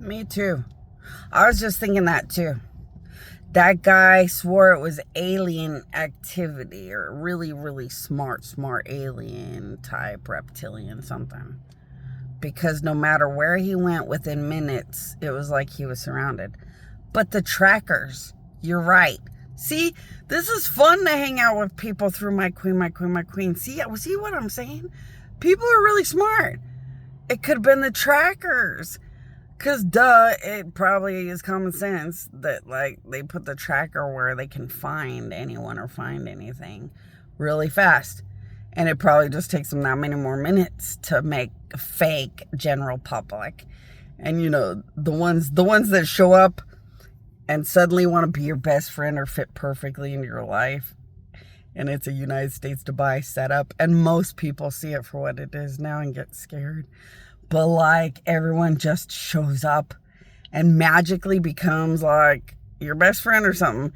Me too. I was just thinking that too. That guy swore it was alien activity or really, really smart alien type reptilian something. Because no matter where he went within minutes, it was like he was surrounded. But the trackers, you're right. See, this is fun to hang out with people through my queen. See what I'm saying? People are really smart. It could have been the trackers. Because, duh, it probably is common sense that, like, they put the tracker where they can find anyone or find anything really fast. And it probably just takes them that many more minutes to make a fake general public. And, you know, the ones that show up and suddenly want to be your best friend or fit perfectly into your life. And it's a United States Dubai setup. And most people see it for what it is now and get scared. But like everyone just shows up and magically becomes like your best friend or something.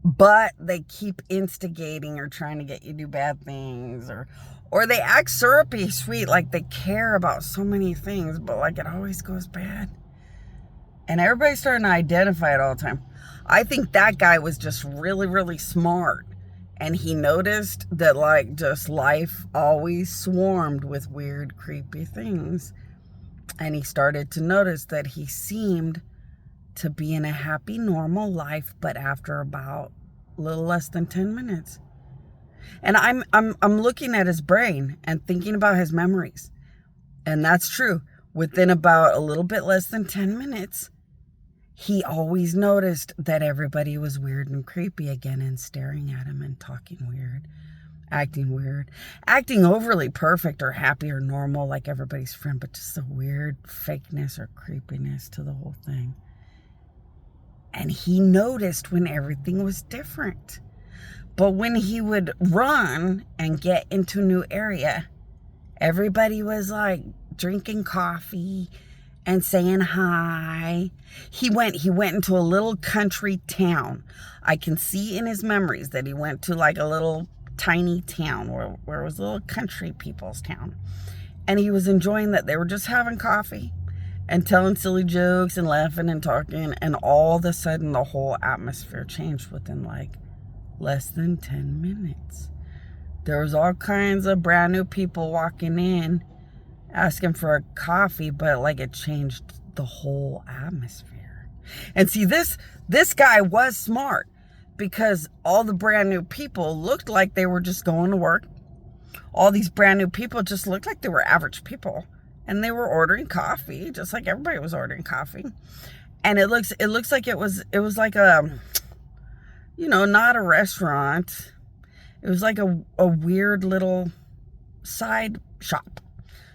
But they keep instigating or trying to get you to do bad things. Or they act syrupy sweet, like they care about so many things, but like it always goes bad. And everybody's starting to identify it all the time. I think that guy was just really, really smart. And he noticed that like just life always swarmed with weird, creepy things. And he started to notice that he seemed to be in a happy, normal life, but after about a little less than 10 minutes. And I'm looking at his brain and thinking about his memories. And that's true. Within about a little bit less than 10 minutes, he always noticed that everybody was weird and creepy again and staring at him and talking weird. Acting overly perfect or happy or normal like everybody's friend, but just a weird fakeness or creepiness to the whole thing. And he noticed when everything was different. But when he would run and get into a new area, everybody was like drinking coffee and saying hi. He went into a little country town. I can see in his memories that he went to like a little tiny town where it was a little country people's town. And he was enjoying that they were just having coffee and telling silly jokes and laughing and talking. And all of a sudden, the whole atmosphere changed within like less than 10 minutes. There was all kinds of brand new people walking in asking for a coffee, but like it changed the whole atmosphere. And see, this guy was smart because all the brand new people looked like they were just going to work. All these brand new people just looked like they were average people. And they were ordering coffee, just like everybody was ordering coffee. And it looks like it was like a, you know, not a restaurant. It was like a weird little side shop.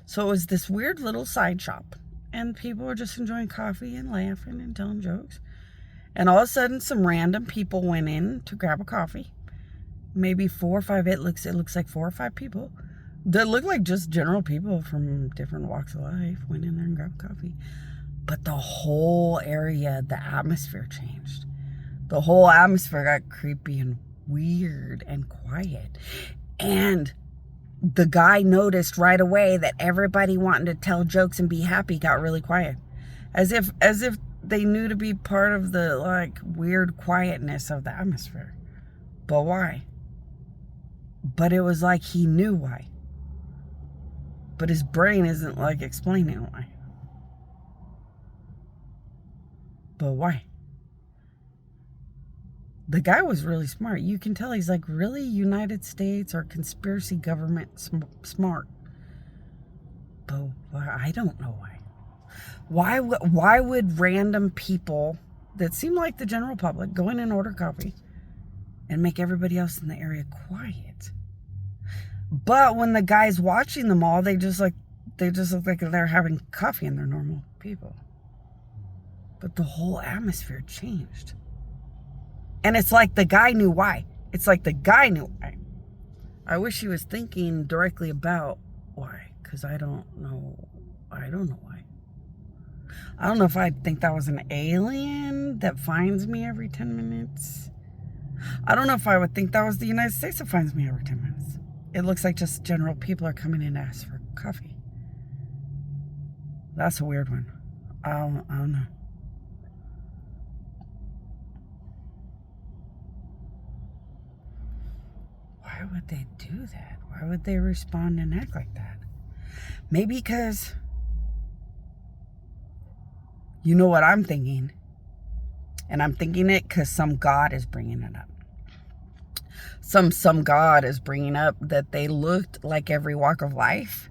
So it was this weird little side shop. And people were just enjoying coffee and laughing and telling jokes. And all of a sudden, some random people went in to grab a coffee. Maybe 4 or 5. It looks like 4 or 5 people that look like just general people from different walks of life went in there and grabbed coffee. But the whole area, the atmosphere changed. The whole atmosphere got creepy and weird and quiet. And the guy noticed right away that everybody wanting to tell jokes and be happy got really quiet. As if they knew to be part of the like weird quietness of the atmosphere. But why? But it was like he knew why. But his brain isn't like explaining why. But why? The guy was really smart. You can tell he's like really United States or conspiracy government smart. But why? I don't know why. Why would random people that seem like the general public go in and order coffee and make everybody else in the area quiet? But when the guy's watching them all, they just look like they're having coffee and they're normal people. But the whole atmosphere changed. And it's like the guy knew why. I wish he was thinking directly about why, because I don't know why. I don't know if I think that was an alien that finds me every 10 minutes. I don't know if I would think that was the United States that finds me every 10 minutes. It looks like just general people are coming in to ask for coffee. That's a weird one. I don't know. Why would they do that? Why would they respond and act like that? Maybe because, you know what I'm thinking? And I'm thinking it because some God is bringing it up. Some God is bringing up that they looked like every walk of life,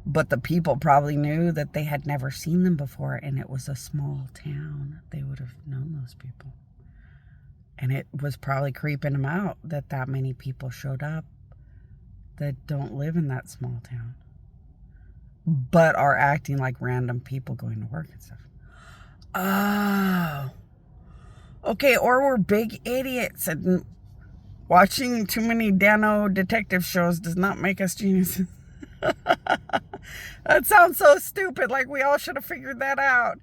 but the people probably knew that they had never seen them before, and it was a small town. They would have known those people. And it was probably creeping them out that many people showed up that don't live in that small town, but are acting like random people going to work and stuff. Oh. Okay, or we're big idiots, and watching too many Dano detective shows does not make us geniuses. That sounds so stupid, like we all should have figured that out.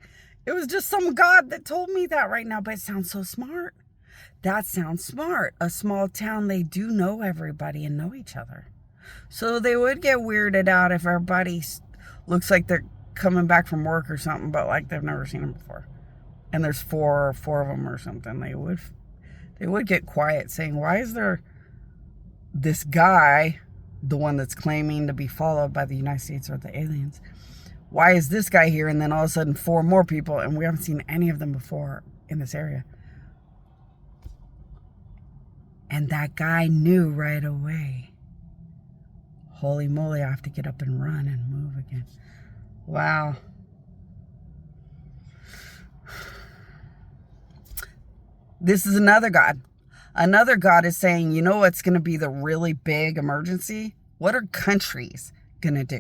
It was just some God that told me that right now, but it sounds so smart. That sounds smart. A small town, they do know everybody and know each other. So they would get weirded out if everybody looks like they're coming back from work or something, but like they've never seen them before. And there's four of them or something. They would get quiet, saying, why is there this guy, the one that's claiming to be followed by the United States or the aliens, why is this guy here? And then all of a sudden 4 more people, and we haven't seen any of them before in this area. And that guy knew right away. Holy moly, I have to get up and run and move again. Wow. This is another God. Another God is saying, you know what's going to be the really big emergency? What are countries going to do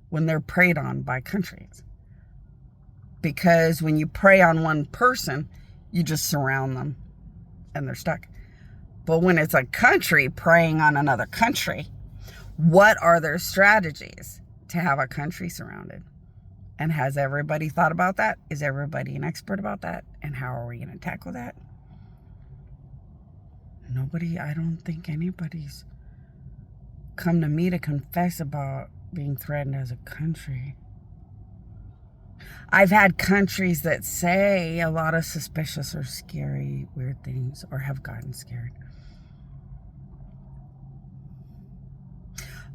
when they're preyed on by countries? Because when you prey on one person, you just surround them and they're stuck. But when it's a country preying on another country, what are their strategies to have a country surrounded? And has everybody thought about that? Is everybody an expert about that? And how are we going to tackle that? Nobody, I don't think anybody's come to me to confess about being threatened as a country. I've had countries that say a lot of suspicious or scary, weird things, or have gotten scared.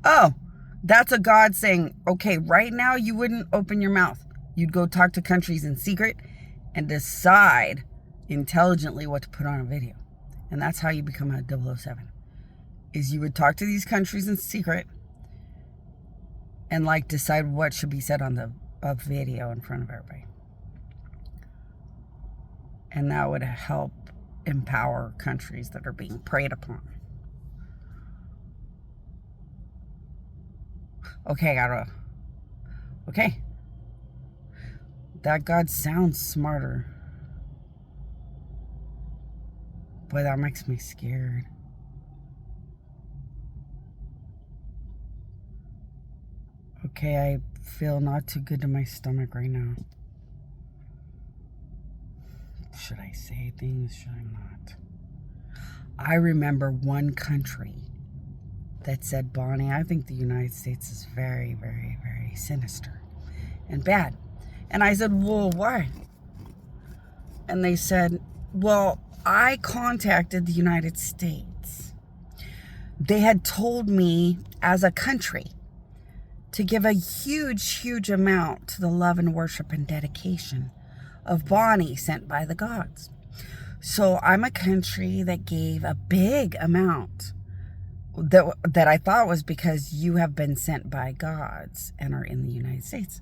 Oh, that's a God saying, okay, right now you wouldn't open your mouth. You'd go talk to countries in secret and decide intelligently what to put on a video. And that's how you become a 007. Is you would talk to these countries in secret and like decide what should be said on a video in front of everybody. And that would help empower countries that are being preyed upon. Okay, okay. That God sounds smarter. Boy, that makes me scared. Okay, I feel not too good to my stomach right now. Should I say things? Should I not? I remember one country that said, Bonnie, I think the United States is very, very, very sinister and bad. And I said, well, why? And they said, well, I contacted the United States. They had told me as a country to give a huge, huge amount to the love and worship and dedication of Bonnie sent by the gods. So I'm a country that gave a big amount that I thought was because you have been sent by gods and are in the United States.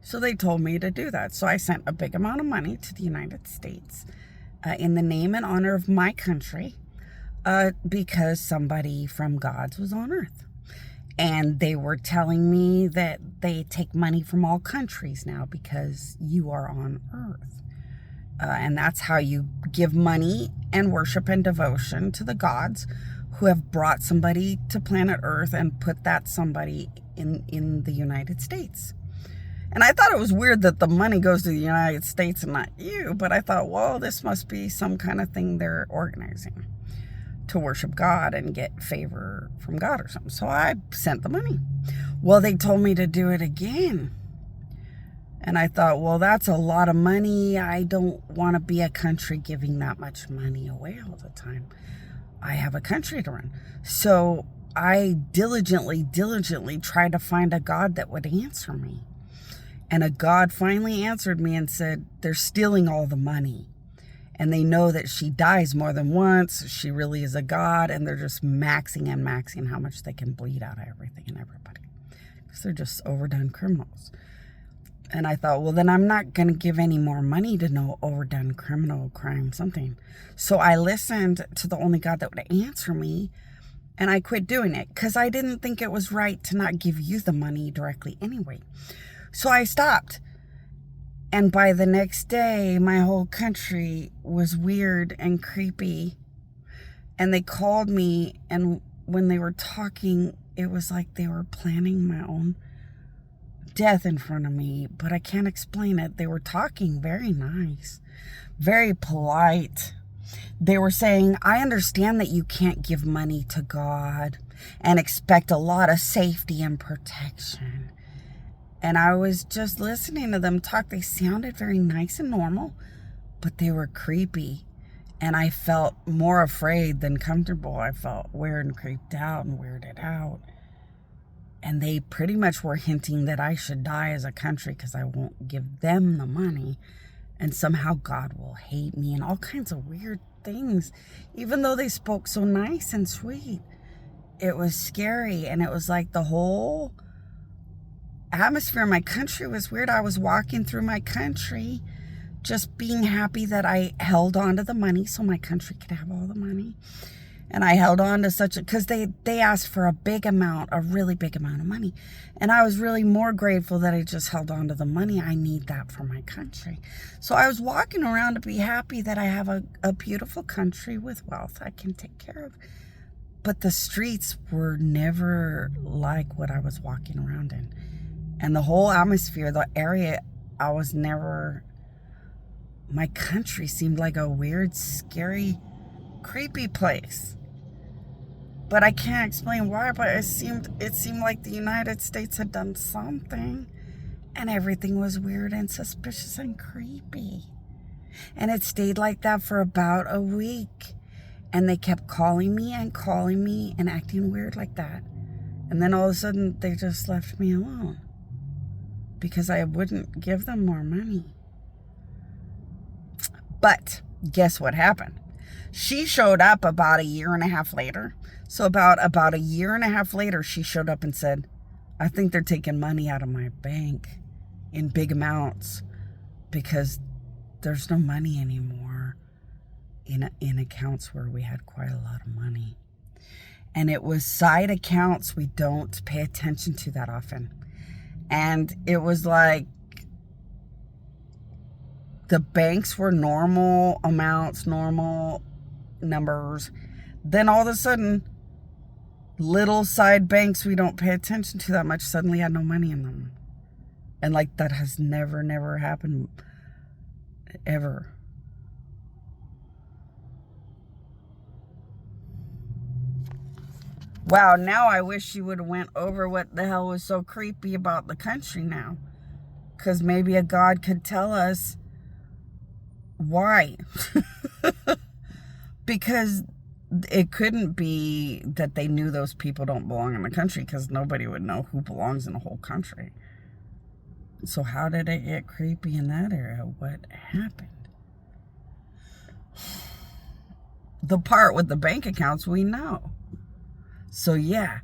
So they told me to do that. So I sent a big amount of money to the United States in the name and honor of my country because somebody from gods was on earth. And they were telling me that they take money from all countries now because you are on earth. And that's how you give money and worship and devotion to the gods who have brought somebody to planet Earth and put that somebody in the United States. And I thought it was weird that the money goes to the United States and not you. But I thought, well, this must be some kind of thing they're organizing to worship God and get favor from God or something. So I sent the money. Well, they told me to do it again. And I thought, well, that's a lot of money. I don't want to be a country giving that much money away all the time. I have a country to run. So I diligently tried to find a God that would answer me. And a God finally answered me and said, they're stealing all the money. And they know that she dies more than once. She really is a god. And they're just maxing how much they can bleed out of everything and everybody. Because they're just overdone criminals. And I thought, well, then I'm not going to give any more money to no overdone criminal crime something. So I listened to the only God that would answer me. And I quit doing it. Because I didn't think it was right to not give you the money directly anyway. So I stopped. And by the next day, my whole country was weird and creepy. And they called me, and when they were talking, it was like they were planning my own death in front of me. But I can't explain it. They were talking very nice, very polite. They were saying, I understand that you can't give money to God and expect a lot of safety and protection. And I was just listening to them talk. They sounded very nice and normal, but they were creepy. And I felt more afraid than comfortable. I felt weird and creeped out and weirded out. And they pretty much were hinting that I should die as a country because I won't give them the money. And somehow God will hate me and all kinds of weird things. Even though they spoke so nice and sweet, it was scary. And it was like the whole atmosphere in my country was weird. I was walking through my country just being happy that I held on to the money so my country could have all the money. And I held on to because they asked for a big amount, a really big amount of money. And I was really more grateful that I just held on to the money. I need that for my country. So I was walking around to be happy that I have a beautiful country with wealth I can take care of. But the streets were never like what I was walking around in. And the whole atmosphere, the area, my country seemed like a weird, scary, creepy place. But I can't explain why, but it seemed like the United States had done something. And everything was weird and suspicious and creepy. And it stayed like that for about a week. And they kept calling me and acting weird like that. And then all of a sudden, they just left me alone. Because I wouldn't give them more money. But guess what happened? She showed up about a year and a half later. So about a year and a half later, she showed up and said, I think they're taking money out of my bank in big amounts because there's no money anymore in accounts where we had quite a lot of money. And it was side accounts we don't pay attention to that often. And it was like the banks were normal amounts, normal numbers. Then all of a sudden, little side banks we don't pay attention to that much suddenly had no money in them. And like that has never happened ever. Wow, now I wish you would have went over what the hell was so creepy about the country now. Because maybe a God could tell us why. Because it couldn't be that they knew those people don't belong in the country, because nobody would know who belongs in the whole country. So how did it get creepy in that area? What happened? The part with the bank accounts we know. So yeah,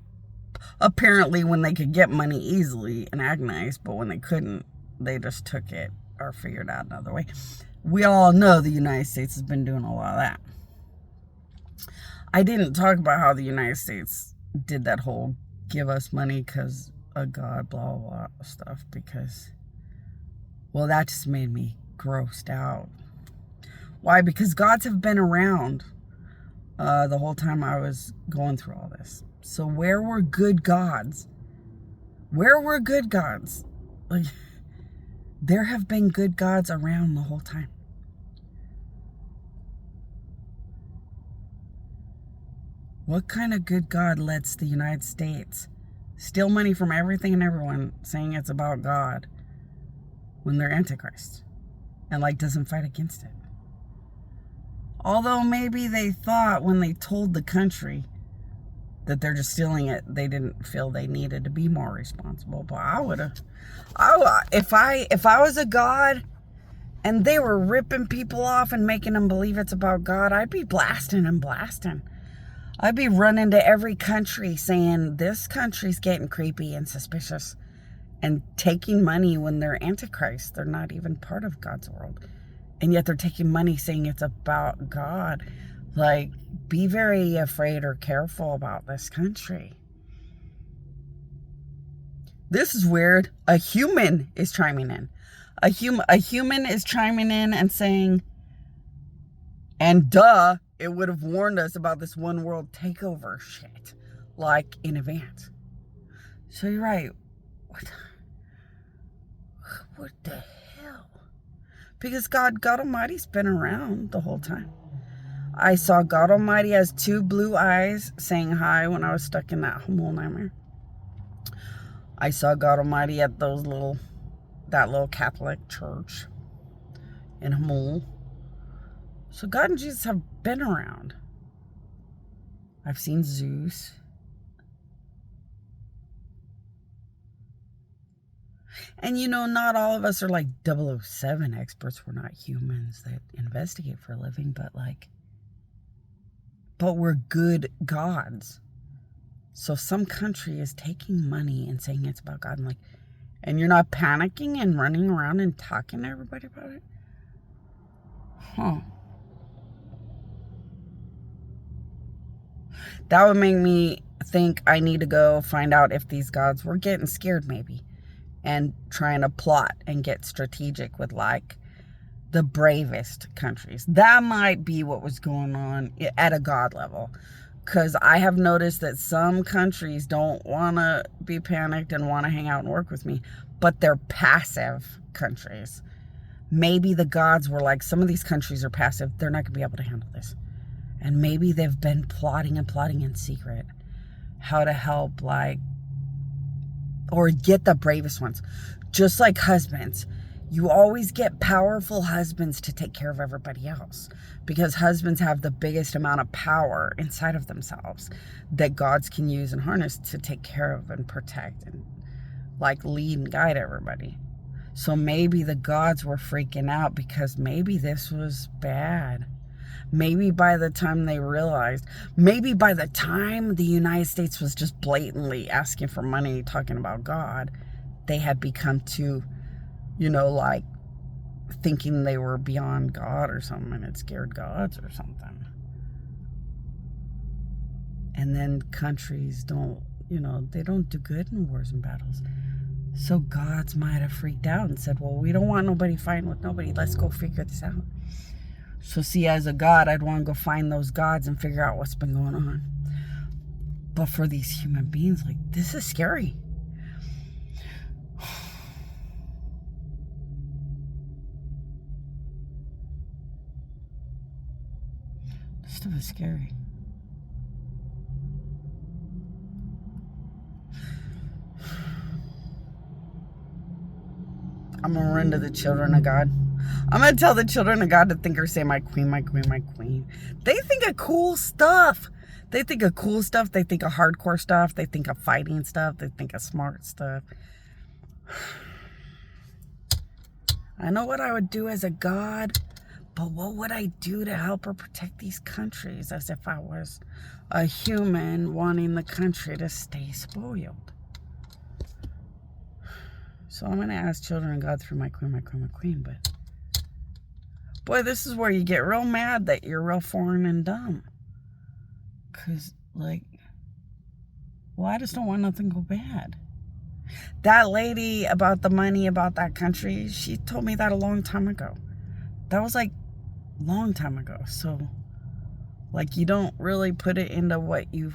apparently when they could get money easily and act nice, but when they couldn't, they just took it or figured out another way. We all know the United States has been doing a lot of that. I didn't talk about how the United States did that whole give us money because of God, blah, blah, blah stuff, because, well, that just made me grossed out. Why? Because gods have been around the whole time I was going through all this. So where were good gods? Where were good gods? Like, there have been good gods around the whole time. What kind of good God lets the United States steal money from everything and everyone, saying it's about God, when they're Antichrist and like doesn't fight against it. Although maybe they thought when they told the country that they're just stealing it, they didn't feel they needed to be more responsible. But if I was a god and they were ripping people off and making them believe it's about God, I'd be blasting and blasting. I'd be running to every country saying, this country's getting creepy and suspicious, and taking money when they're Antichrist. They're not even part of God's world. And yet they're taking money saying it's about God. Like, be very afraid or careful about this country. This is weird. A human is chiming in. A human is chiming in and saying, and duh, it would have warned us about this one world takeover shit, like, in advance. So you're right. What the hell? Because God Almighty's been around the whole time. I saw God Almighty has 2 blue eyes saying hi when I was stuck in that Hummel nightmare. I saw God Almighty at that little Catholic church in Hummel. So God and Jesus have been around. I've seen Zeus. And not all of us are like 007 experts. We're not humans that investigate for a living, but we're good gods. So some country is taking money and saying it's about God, and you're not panicking and running around and talking to everybody about it? Huh. That would make me think I need to go find out if these gods were getting scared maybe, and trying to plot and get strategic with the bravest countries. That might be what was going on at a god level. Because I have noticed that some countries don't want to be panicked and want to hang out and work with me, but they're passive countries. Maybe the gods were like, some of these countries are passive. They're not going to be able to handle this. And maybe they've been plotting in secret how to help, or get the bravest ones. Just like husbands. You always get powerful husbands to take care of everybody else, because husbands have the biggest amount of power inside of themselves that gods can use and harness to take care of and protect and lead and guide everybody. So maybe the gods were freaking out because maybe this was bad. Maybe by the time they realized, maybe by the time the United States was just blatantly asking for money, talking about God, they had become too, thinking they were beyond God or something, and it scared gods or something. And then countries don't, they don't do good in wars and battles. So gods might have freaked out and said, well, we don't want nobody fighting with nobody. Let's go figure this out. So see, as a god, I'd want to go find those gods and figure out what's been going on. But for these human beings, this is scary. This stuff is scary. I'm going to run to the children of God. I'm going to tell the children of God to think or say, my queen, my queen, my queen. They think of cool stuff. They think of cool stuff. They think of hardcore stuff. They think of fighting stuff. They think of smart stuff. I know what I would do as a god, but what would I do to help or protect these countries as if I was a human wanting the country to stay spoiled? So I'm going to ask children of God through my queen, my queen, my queen. But boy, this is where you get real mad that you're real foreign and dumb. Because, I just don't want nothing to go bad. That lady about the money, about that country, she told me that a long time ago. That was long time ago. So, you don't really put it into what you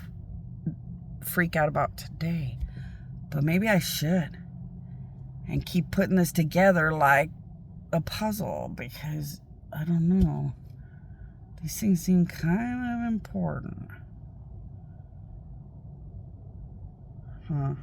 freak out about today. But maybe I should. And keep putting this together like a puzzle, because, I don't know, these things seem kind of important. Huh.